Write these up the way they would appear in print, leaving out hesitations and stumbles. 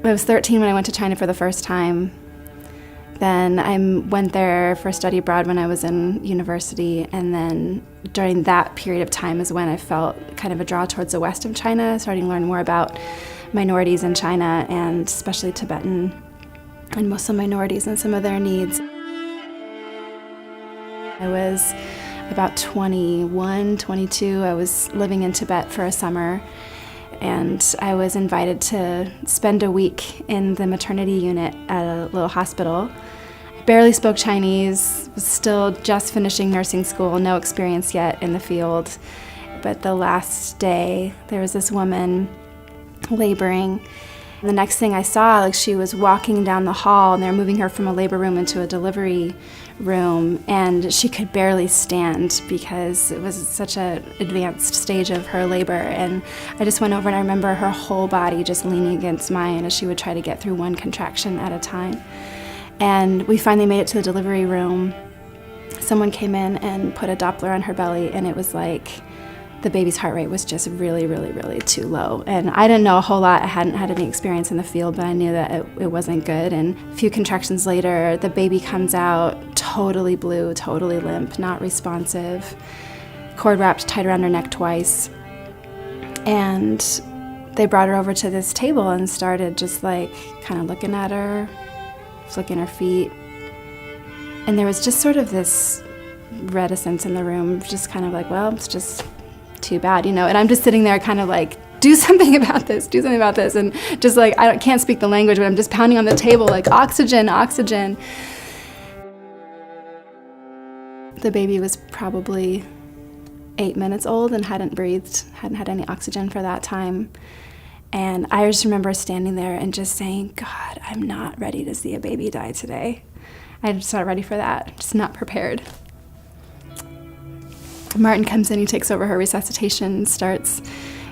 I was 13 when I went to China for the first time. Then I went there for study abroad when I was in university, and then during that period of time is when I felt kind of a draw towards the west of China, starting to learn more about minorities in China, and especially Tibetan and Muslim minorities and some of their needs. I was about 21, 22. I was living in Tibet for a summer, and I was invited to spend a week in the maternity unit at a little hospital. I barely spoke Chinese, was still just finishing nursing school, no experience yet in the field. But the last day, there was this woman laboring. And the next thing I saw, she was walking down the hall, and they were moving her from a labor room into a delivery room, and she could barely stand because it was such an advanced stage of her labor. And I just went over, and I remember her whole body just leaning against mine as she would try to get through one contraction at a time. And we finally made it to the delivery room. Someone came in and put a Doppler on her belly, and it was like the baby's heart rate was just really, really, really too low. And I didn't know a whole lot. I hadn't had any experience in the field, but I knew that it wasn't good. And a few contractions later, the baby comes out totally blue, totally limp, not responsive, cord wrapped tight around her neck twice. And they brought her over to this table and started just kind of looking at her, flicking her feet. And there was just sort of this reticence in the room, just kind of well, it's just too bad, And I'm just sitting there kind of do something about this. And just I can't speak the language, but I'm just pounding on the table oxygen, oxygen. The baby was probably 8 minutes old and hadn't breathed, hadn't had any oxygen for that time. And I just remember standing there and just saying, God, I'm not ready to see a baby die today. I'm just not ready for that, just not prepared. Martin comes in, he takes over her resuscitation, starts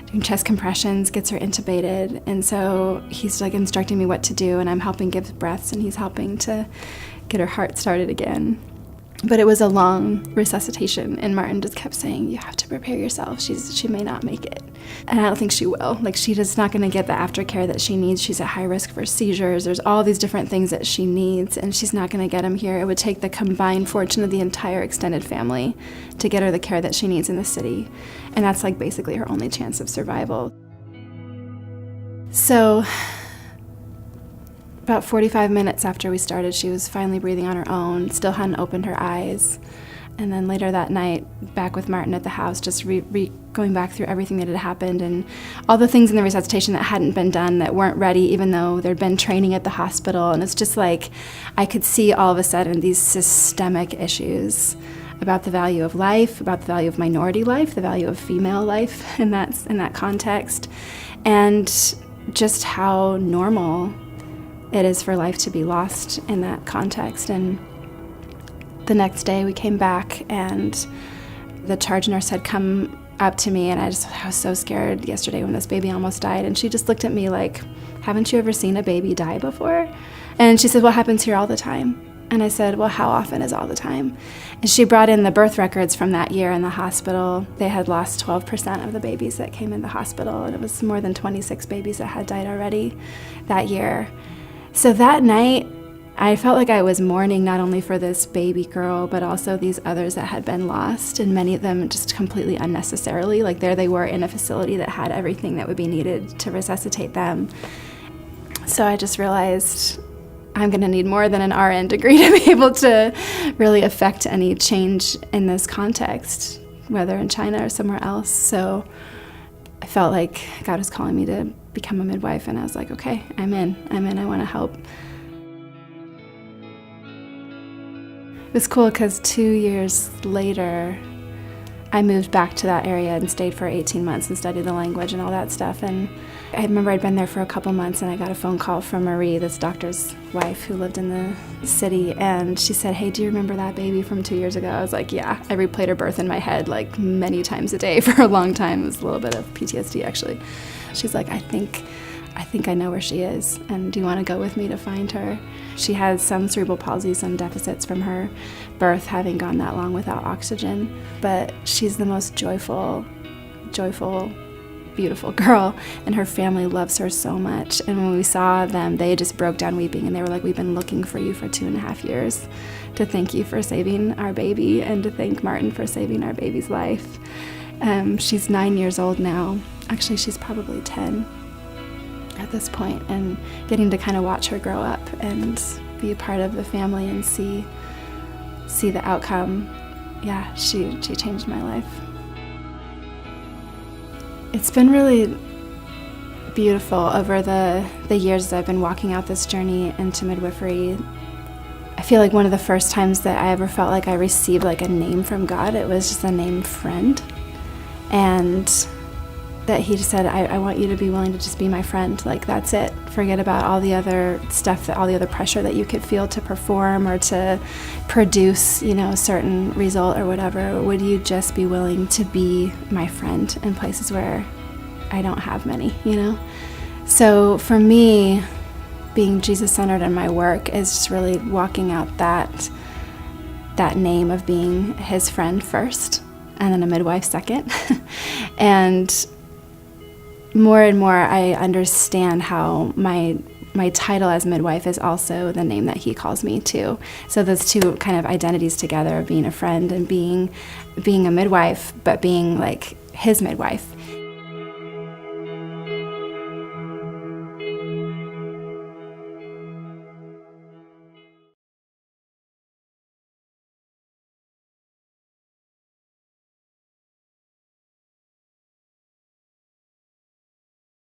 doing chest compressions, gets her intubated, and so he's instructing me what to do, and I'm helping give breaths, and he's helping to get her heart started again. But it was a long resuscitation, and Martin just kept saying, you have to prepare yourself. She may not make it. And I don't think she will. She's just not going to get the aftercare that she needs. She's at high risk for seizures. There's all these different things that she needs, and she's not going to get them here. It would take the combined fortune of the entire extended family to get her the care that she needs in the city. And that's basically her only chance of survival. So about 45 minutes after we started, she was finally breathing on her own, still hadn't opened her eyes. And then later that night, back with Martin at the house, just going back through everything that had happened and all the things in the resuscitation that hadn't been done, that weren't ready, even though there'd been training at the hospital. And it's just I could see all of a sudden these systemic issues about the value of life, about the value of minority life, the value of female life in that context, and just how normal it is for life to be lost in that context. And the next day we came back, and the charge nurse had come up to me, and I was so scared yesterday when this baby almost died. And she just looked at me haven't you ever seen a baby die before? And she said, what happens here all the time? And I said, well, how often is all the time? And she brought in the birth records from that year in the hospital. They had lost 12% of the babies that came in the hospital, and it was more than 26 babies that had died already that year. So that night, I felt like I was mourning not only for this baby girl, but also these others that had been lost, and many of them just completely unnecessarily. There they were in a facility that had everything that would be needed to resuscitate them. So I just realized I'm going to need more than an RN degree to be able to really affect any change in this context, whether in China or somewhere else. So I felt like God was calling me to become a midwife, and I was like, okay, I'm in, I want to help. It was cool because 2 years later, I moved back to that area and stayed for 18 months and studied the language and all that stuff. And I remember I'd been there for a couple months, and I got a phone call from Marie, this doctor's wife who lived in the city, and she said, hey, do you remember that baby from 2 years ago? I was like, yeah. I replayed her birth in my head many times a day for a long time. It was a little bit of PTSD, actually. She's like, I think I know where she is, and do you want to go with me to find her? She has some cerebral palsy, some deficits from her birth, having gone that long without oxygen, but she's the most joyful beautiful girl, and her family loves her so much. And when we saw them, they just broke down weeping, and they were like, we've been looking for you for 2.5 years to thank you for saving our baby and to thank Martin for saving our baby's life. She's 9 years old now. Actually, she's probably 10 at this point, and getting to kind of watch her grow up and be a part of the family and see the outcome. Yeah, she changed my life. It's been really beautiful over the years as I've been walking out this journey into midwifery. I feel like one of the first times that I ever felt like I received like a name from God, it was just the name friend. And that he just said, I want you to be willing to just be my friend. Like, that's it. Forget about all the other stuff, all the other pressure that you could feel to perform or to produce, a certain result or whatever. Would you just be willing to be my friend in places where I don't have many, So for me, being Jesus-centered in my work is just really walking out that name of being his friend first, and then a midwife second. And more and more I understand how my title as midwife is also the name that he calls me too. So those two kind of identities together, being a friend and being a midwife, but being like his midwife.